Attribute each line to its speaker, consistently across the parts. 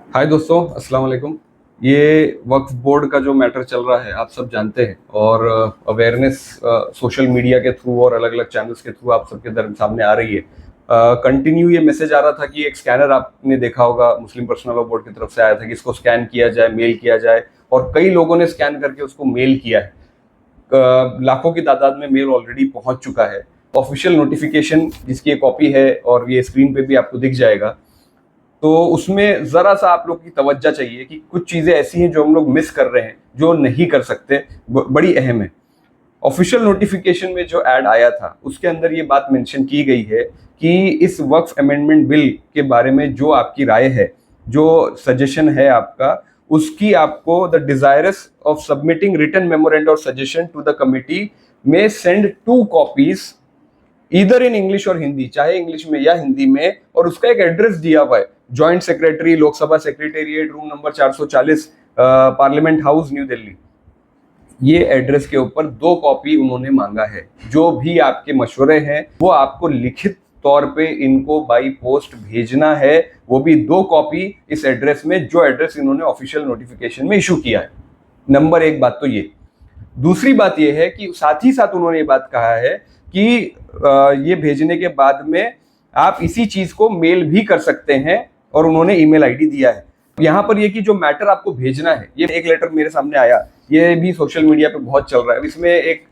Speaker 1: हाय दोस्तों, अस्सलाम वालेकुम। ये वक्फ बोर्ड का जो मैटर चल रहा है आप सब जानते हैं, और अवेयरनेस सोशल मीडिया के थ्रू और अलग अलग चैनल्स के थ्रू आप सबके सामने आ रही है। कंटिन्यू ये मैसेज आ रहा था कि एक स्कैनर आपने देखा होगा मुस्लिम पर्सनल लॉ बोर्ड की तरफ से आया था कि इसको स्कैन किया जाए, मेल किया जाए, और कई लोगों ने स्कैन करके उसको मेल किया है। लाखों की तादाद में मेल ऑलरेडी पहुंच चुका है। ऑफिशियल नोटिफिकेशन जिसकी एक कॉपी है और ये स्क्रीन पे भी आपको दिख जाएगा। तो उसमें जरा सा आप लोग की तवज्जो चाहिए कि कुछ चीजें ऐसी हैं जो हम लोग मिस कर रहे हैं, जो नहीं कर सकते, बड़ी अहम है। ऑफिशियल नोटिफिकेशन में जो ऐड आया था उसके अंदर ये बात मेंशन की गई है कि इस वक्फ अमेंडमेंट बिल के बारे में जो आपकी राय है, जो सजेशन है आपका, उसकी आपको the desirous of submitting written memorandum और सजेशन टू द कमिटी में सेंड 2 कॉपीज इधर इन इंग्लिश और हिंदी, चाहे इंग्लिश में या हिंदी में, और उसका एक एड्रेस दिया हुआ है, joint secretary, Lok Sabha secretariat, room number 440, parliament house, new Delhi. ये एड्रेस के ऊपर 2 कॉपी उन्होंने मांगा है। जो भी आपके मशवरे हैं वो आपको लिखित तौर पे इनको बाई पोस्ट भेजना है, वो भी 2 कॉपी इस एड्रेस में, जो एड्रेस इन्होंने ऑफिशियल नोटिफिकेशन में इशू किया है। नंबर 1 बात तो ये। दूसरी बात यह है कि साथ ही साथ उन्होंने ये बात कहा है कि ये भेजने के बाद में आप इसी चीज को मेल भी कर सकते हैं, और उन्होंने ईमेल आईडी दिया है। यहाँ पर ये कि जो मैटर आपको भेजना है, ये एक लेटर मेरे सामने आया, ये भी सोशल मीडिया पे बहुत चल रहा है। इसमें एक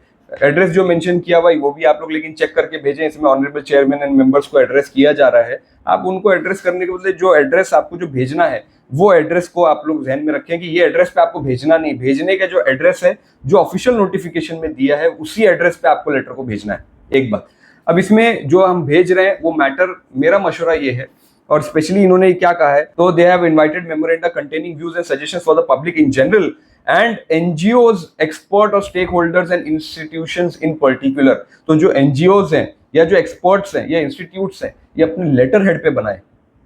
Speaker 1: एड्रेस जो मेंशन किया हुआ है वो भी आप लोग लेकिन चेक करके भेजें। इसमें ऑनरेबल चेयरमैन एंड मेंबर्स को एड्रेस किया जा रहा है। आप उनको एड्रेस करने के बदले जो एड्रेस आपको जो भेजना है वो एड्रेस को आप लोग ध्यान में रखें कि ये एड्रेस पे आपको भेजना नहीं, भेजने का जो एड्रेस है जो ऑफिशियल नोटिफिकेशन में दिया है उसी एड्रेस पे आपको लेटर को भेजना है। एक बात। अब इसमें जो हम भेज रहे हैं वो मैटर, मेरा मशवरा ये है, और स्पेशली इन्होंने क्या कहा है, तो they have invited memoranda containing views and suggestions for the public in general and NGOs, expert और stakeholders and institutions in particular. तो जो एनजीओज हैं या जो एक्सपर्ट्स हैं या इंस्टीट्यूट्स हैं, ये अपने लेटर हेड पे बनाए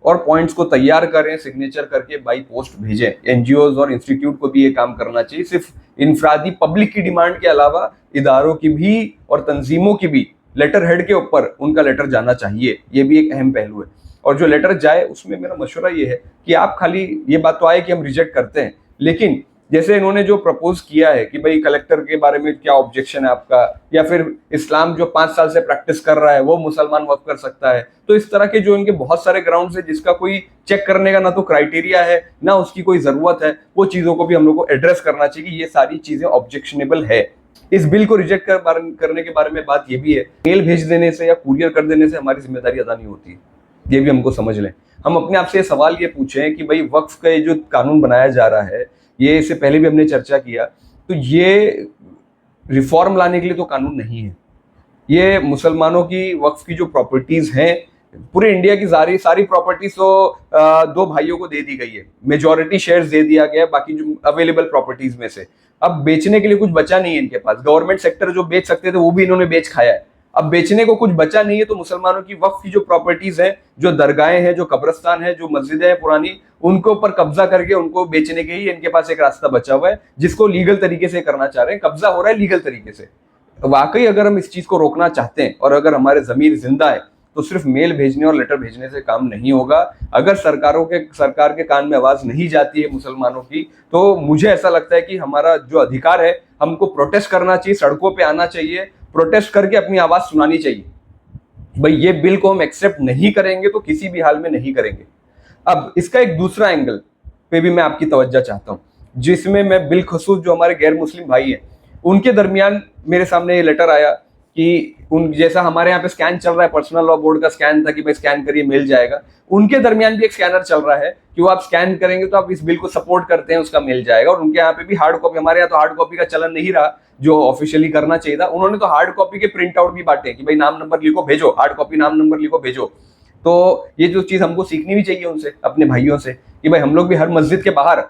Speaker 1: और पॉइंट्स को तैयार करें, सिग्नेचर करके बाई पोस्ट भेजें। एनजीओज और इंस्टीट्यूट को भी ये काम करना चाहिए। सिर्फ इनफरादी पब्लिक की डिमांड के अलावा इदारों की भी और तंजीमों की भी लेटर हेड के ऊपर उनका लेटर जाना चाहिए। ये भी एक अहम पहलू है। और जो लेटर जाए उसमें मेरा मशवरा ये है कि आप खाली, ये बात तो आए कि हम रिजेक्ट करते हैं, लेकिन जैसे इन्होंने जो प्रपोज किया है कि भाई कलेक्टर के बारे में क्या ऑब्जेक्शन है आपका, या फिर इस्लाम जो 5 साल से प्रैक्टिस कर रहा है वो मुसलमान वक्फ कर सकता है, तो इस तरह के जो इनके बहुत सारे ग्राउंड्स है जिसका कोई चेक करने का ना तो क्राइटेरिया है ना उसकी कोई जरूरत है, वो चीजों को भी हम लोग को एड्रेस करना चाहिए कि ये सारी चीजें ऑब्जेक्शनेबल है। इस बिल को रिजेक्ट करने के बारे में बात ये भी है, मेल भेज देने से या कुरियर कर देने से हमारी जिम्मेदारी अदा नहीं होती है, ये भी हमको समझ लें। हम अपने आप से ये सवाल ये पूछें कि भाई वक्फ का ये जो कानून बनाया जा रहा है, ये इससे पहले भी हमने चर्चा किया, तो ये रिफॉर्म लाने के लिए तो कानून नहीं है। ये मुसलमानों की वक्फ की जो प्रॉपर्टीज हैं, पूरे इंडिया की सारी प्रॉपर्टीज तो 2 भाइयों को दे दी गई है, मेजॉरिटी शेयर्स दे दिया गया है बाकी जो अवेलेबल प्रॉपर्टीज में से। अब बेचने के लिए कुछ बचा नहीं है इनके पास। गवर्नमेंट सेक्टर जो बेच सकते थे वो भी इन्होंने बेच खाया है। अब बेचने को कुछ बचा नहीं है, तो मुसलमानों की वक्फ की जो प्रॉपर्टीज हैं, जो दरगाहें हैं, जो कब्रस्तान है, जो मस्जिदें हैं पुरानी, उनके ऊपर कब्जा करके उनको बेचने के ही इनके पास एक रास्ता बचा हुआ है, जिसको लीगल तरीके से करना चाह रहे हैं। कब्जा हो रहा है लीगल तरीके से। वाकई अगर हम इस चीज को रोकना चाहते हैं और अगर हमारे जमीर जिंदा है, तो सिर्फ मेल भेजने और लेटर भेजने से काम नहीं होगा। अगर सरकार के कान में आवाज नहीं जाती है मुसलमानों की, तो मुझे ऐसा लगता है कि हमारा जो अधिकार है, हमको प्रोटेस्ट करना चाहिए, सड़कों पे आना चाहिए, प्रोटेस्ट करके अपनी आवाज सुनानी चाहिए। भाई ये बिल को हम एक्सेप्ट नहीं करेंगे तो किसी भी हाल में नहीं करेंगे। अब इसका एक दूसरा एंगल पे भी मैं आपकी तवज्जो चाहता हूँ, जिसमें मैं बिलखसूस जो हमारे गैर मुस्लिम भाई हैं उनके दरमियान मेरे सामने ये लेटर आया कि उन जैसा हमारे यहाँ पे स्कैन चल रहा है, पर्सनल लॉ बोर्ड का स्कैन था कि भाई स्कैन करिए मिल जाएगा, उनके दरमियान भी एक स्कैनर चल रहा है कि वो आप स्कैन करेंगे तो आप इस बिल को सपोर्ट करते हैं, उसका मिल जाएगा। और उनके यहाँ पे भी हार्ड कॉपी, हमारे यहाँ तो हार्ड कॉपी का चलन नहीं रहा जो ऑफिशियली करना चाहिए था, उन्होंने तो हार्ड कॉपी के प्रिंट आउट भी बांटे कि भाई नाम नंबर लिखो भेजो, हार्ड कॉपी नाम नंबर लिखो भेजो। तो ये जो चीज हमको सीखनी भी चाहिए उनसे, अपने भाइयों से, कि भाई हम लोग भी हर मस्जिद के बाहर,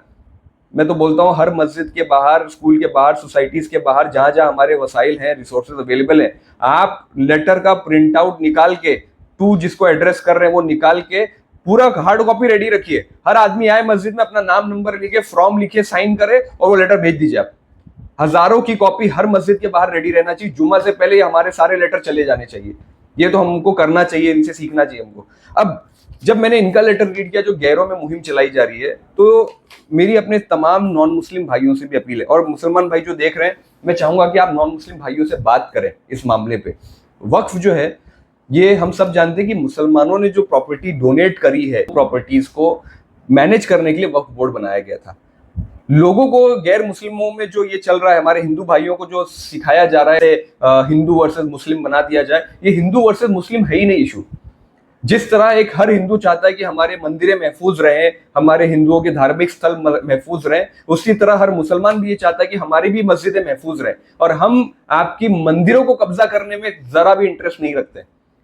Speaker 1: मैं तो बोलता हूँ हर मस्जिद के बाहर, स्कूल के बाहर, सोसाइटीज के बाहर, जहां जहां हमारे वसाइल हैं, रिसोर्सेज अवेलेबल हैं, आप लेटर का प्रिंट आउट निकाल के, टू जिसको एड्रेस कर रहे हैं वो निकाल के पूरा हार्ड कॉपी रेडी रखिए। हर आदमी आए मस्जिद में, अपना नाम नंबर लिखे, फॉर्म लिखे, साइन करे और वो लेटर भेज दीजिए आप। हजारों की कॉपी हर मस्जिद के बाहर रेडी रहना चाहिए। जुम्मा से पहले हमारे सारे लेटर चले जाने चाहिए। ये तो हमको करना चाहिए, इनसे सीखना चाहिए हमको। अब जब मैंने इनका लेटर रीड किया जो गैरों में मुहिम चलाई जा रही है, तो मेरी अपने तमाम नॉन मुस्लिम भाइयों से भी अपील है, और मुसलमान भाई जो देख रहे हैं, मैं चाहूंगा कि आप नॉन मुस्लिम भाइयों से बात करें इस मामले पे। वक्फ जो है, ये हम सब जानते हैं कि मुसलमानों ने जो प्रॉपर्टी डोनेट करी है, प्रॉपर्टीज को मैनेज करने के लिए वक्फ बोर्ड बनाया गया था। लोगों को, गैर मुस्लिमों में जो ये चल रहा है, हमारे हिंदू भाइयों को जो सिखाया जा रहा है हिंदू वर्सेस मुस्लिम बना दिया जाए, ये हिंदू वर्सेस मुस्लिम है ही नहीं इशू। जिस तरह एक हर हिंदू चाहता है कि हमारे मंदिरें महफूज रहें, हमारे हिंदुओं के धार्मिक स्थल महफूज रहें, उसी तरह हर मुसलमान भी ये चाहता है कि हमारी भी मस्जिदें महफूज रहें। और हम आपकी मंदिरों को कब्जा करने में जरा भी इंटरेस्ट नहीं रखते,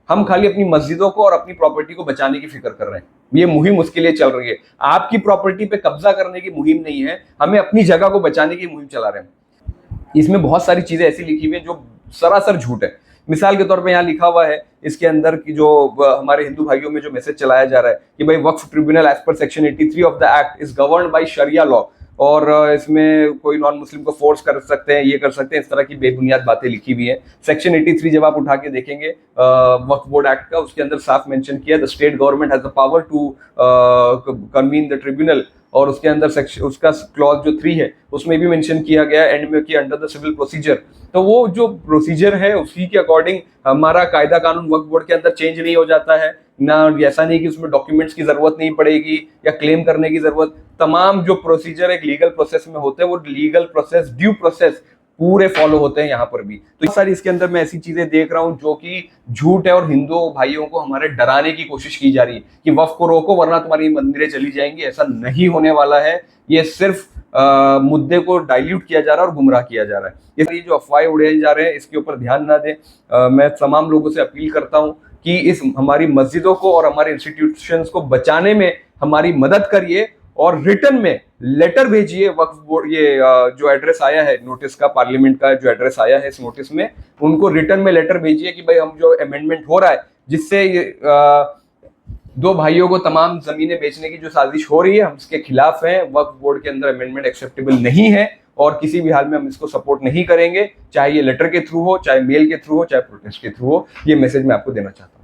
Speaker 1: हम खाली अपनी मस्जिदों को और अपनी प्रॉपर्टी को बचाने की फिक्र कर रहे हैं। ये मुहिम उसके लिए चल रही है। आपकी प्रॉपर्टी पे कब्जा करने की मुहिम नहीं है, हमें अपनी जगह को बचाने की मुहिम चला रहे हैं। इसमें बहुत सारी चीजें ऐसी लिखी हुई है जो सरासर झूठ है। मिसाल के तौर पे यहाँ लिखा हुआ है इसके अंदर की, जो हमारे हिंदू भाइयों में जो मैसेज चलाया जा रहा है कि भाई Waqf tribunal as per section 83 of the act is governed by sharia law, और इसमें कोई नॉन मुस्लिम को फोर्स कर सकते हैं, ये कर सकते हैं, इस तरह की बेबुनियाद बातें लिखी हुई है। सेक्शन 83 जब आप उठा के देखेंगे वक्फ बोर्ड एक्ट का, उसके अंदर साफ मेंशन किया the state government has the power to convene the tribunal, और उसके अंदर सेक्शन, उसका क्लॉज जो 3 है उसमें भी मेंशन किया गया एंड में कि अंडर द सिविल प्रोसीजर। तो वो जो प्रोसीजर है उसी के अकॉर्डिंग हमारा कायदा कानून वक्फ बोर्ड के अंदर चेंज नहीं हो जाता है ना। ऐसा नहीं कि उसमें डॉक्यूमेंट्स की जरूरत नहीं पड़ेगी या क्लेम करने की जरूरत। तमाम जो प्रोसीजर एक लीगल प्रोसेस में होते हैं, वो लीगल प्रोसेस, ड्यू प्रोसेस पूरे फॉलो होते हैं यहाँ पर भी। तो सारी इसके अंदर मैं ऐसी चीजें देख रहा हूँ जो कि झूठ है, और हिंदू भाइयों को हमारे डराने की कोशिश की जा रही है कि वक्फ को रोको वरना तुम्हारी मंदिरें चली जाएंगी। ऐसा नहीं होने वाला है। ये सिर्फ मुद्दे को डाइल्यूट किया जा रहा है और गुमराह किया जा रहा है। ये जो अफवाहें उड़ाए जा रहे हैं इसके ऊपर ध्यान ना दें। मैं तमाम लोगों से अपील करता हूँ कि इस हमारी मस्जिदों को और हमारे इंस्टीट्यूशंस को बचाने में हमारी मदद करिए, और रिटर्न में लेटर भेजिए वक्फ बोर्ड। ये जो एड्रेस आया है नोटिस का, पार्लियामेंट का जो एड्रेस आया है इस नोटिस में, उनको रिटर्न में लेटर भेजिए कि भाई हम जो अमेंडमेंट हो रहा है जिससे दो भाइयों को तमाम जमीनें बेचने की जो साजिश हो रही है, हम इसके खिलाफ हैं। वक्फ बोर्ड के अंदर अमेंडमेंट एक्सेप्टेबल नहीं है और किसी भी हाल में हम इसको सपोर्ट नहीं करेंगे, चाहे ये लेटर के थ्रू हो, चाहे मेल के थ्रू हो, चाहे प्रोटेस्ट के थ्रू हो। ये मैसेज मैं आपको देना चाहता हूँ।